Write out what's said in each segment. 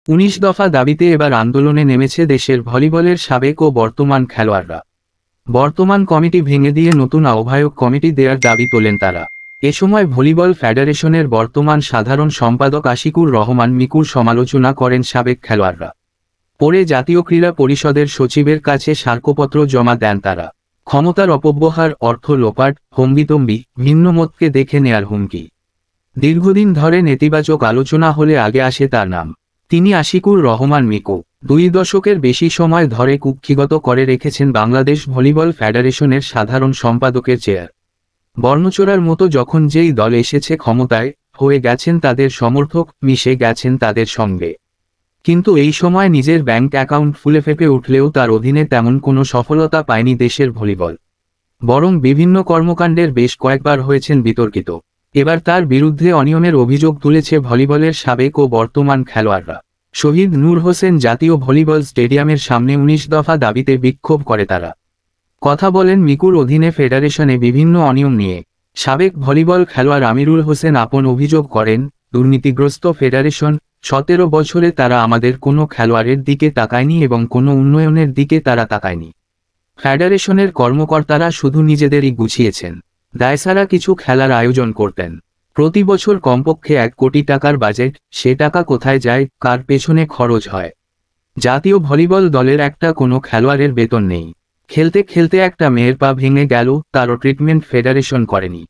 ১৯ দফা দাবিতে এবার আন্দোলনে নেমেছে দেশের ভলিবলের সাবেক ও বর্তমান খেলোয়াড়রা। বর্তমান কমিটি ভেঙে দিয়ে নতুন আহ্বায়ক কমিটি দেওয়ার দাবি তোলেন তারা। এ সময় ভলিবল ফেডারেশনের বর্তমান সাধারণ সম্পাদক আশিকুর রহমান মিকুর সমালোচনা করেন সাবেক খেলোয়াড়রা। পরে জাতীয় ক্রীড়া পরিষদের সচিবের কাছে স্মারকপত্র জমা দেন তারা। ক্ষমতার অপব্যবহার, অর্থ লোপাট, হম্বিতম্বি, ভিন্নমতকে দেখে নেয়ার হুমকি। দীর্ঘদিন ধরে নেতিবাচক আলোচনা হলে আগে আসে তার নাম। তিনি আশিকুর রহমান মিকু। 2 দশকের বেশি সময় ধরে কুক্ষিগত করে রেখেছেন বাংলাদেশ ভলিবল ফেডারেশনের সাধারণ সম্পাদকের চেয়ার। বর্ণচোরার মতো যখন যেই দল এসেছে ক্ষমতায়, হয়ে গেছেন তাদের সমর্থক, মিশে গেছেন তাদের সঙ্গে। কিন্তু এই সময় নিজের ব্যাংক অ্যাকাউন্ট ফুলে ফেঁপে উঠলেও তার অধীনে তেমন কোনো সফলতা পায়নি দেশের ভলিবল। বরং বিভিন্ন কর্মকাণ্ডের বেশ কয়েকবার হয়েছেন বিতর্কিত। এবার তার বিরুদ্ধে অনিয়মের অভিযোগ তুলেছে ভলিবলের সাবেক ও বর্তমান খেলোয়াড়রা। শহীদ নূর হোসেন জাতীয় ভলিবল স্টেডিয়ামের সামনে 19 দফা দাবিতে বিক্ষোভ করে তারা। কথা বলেন মিকুর অধীনে ফেডারেশনে বিভিন্ন অনিয়ম নিয়ে। সাবেক ভলিবল খেলোয়াড় আমিরুল হোসেন আপন অভিযোগ করেন, দুর্নীতিগ্রস্ত ফেডারেশন, 17 বছরে তারা আমাদের কোনো খেলোয়াড়ের দিকে তাকায়নি এবং কোনো উন্নয়নের দিকে তারা তাকায়নি। ফেডারেশনের কর্মকর্তারা শুধু নিজেদেরই গুছিয়েছেন। দায়সারা কিছু খেলার আয়োজন করতেন। প্রতি বছর কমপক্ষে 1 কোটি টাকার বাজেট, সে টাকা কোথায় যায়, কার পেছনে খরচ হয়? জাতীয় ভলিবল দলের একটা কোনো খেলোয়াড়ের বেতন নেই। খেলতে খেলতে একটা মেয়ের পা ভেঙে গেল, তারও ট্রিটমেন্ট ফেডারেশন করেনি।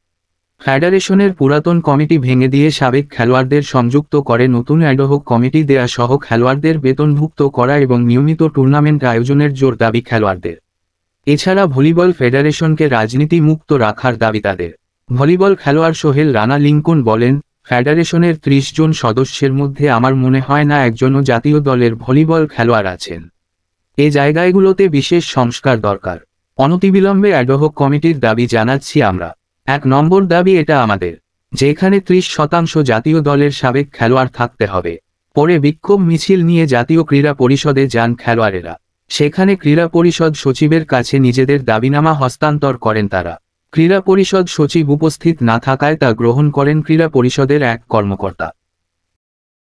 ফেডারেশনের পুরাতন কমিটি ভেঙে দিয়ে সাবেক খেলোয়াড়দের সংযুক্ত করে নতুন অ্যাডহক কমিটি দেয়া সহ খেলোয়াড়দের বেতনভুক্ত করা এবং নিয়মিত টুর্নামেন্ট আয়োজনের জোর দাবি খেলোয়াড়দের। এছাড়া ভলিবল ফেডারেশনকে রাজনীতি মুক্ত রাখার দাবি তাদের। ভলিবল খেলোয়াড় সোহেল রানা লিঙ্কন বলেন, ফেডারেশনের 30 জন সদস্যের মধ্যে আমার মনে হয় না একজনও জাতীয় দলের ভলিবল খেলোয়াড় আছেন। এ জায়গাগুলোতে বিশেষ সংস্কার দরকার। অনতিবিলম্বে অ্যাডহক কমিটির দাবি জানাচ্ছি আমরা। 1 নম্বর দাবি এটা আমাদের, যেখানে 30% জাতীয় দলের সাবেক খেলোয়াড় থাকতে হবে। পরে বিক্ষোভ মিছিল নিয়ে জাতীয় ক্রীড়া পরিষদে যান খেলোয়াড়েরা। সেখানে ক্রীড়া পরিষদ সচিবের কাছে নিজেদের দাবিনামা হস্তান্তর করেন তারা। ক্রীড়া পরিষদ সচিব উপস্থিত না থাকায় তা গ্রহণ করেন ক্রীড়া পরিষদের এক কর্মকর্তা।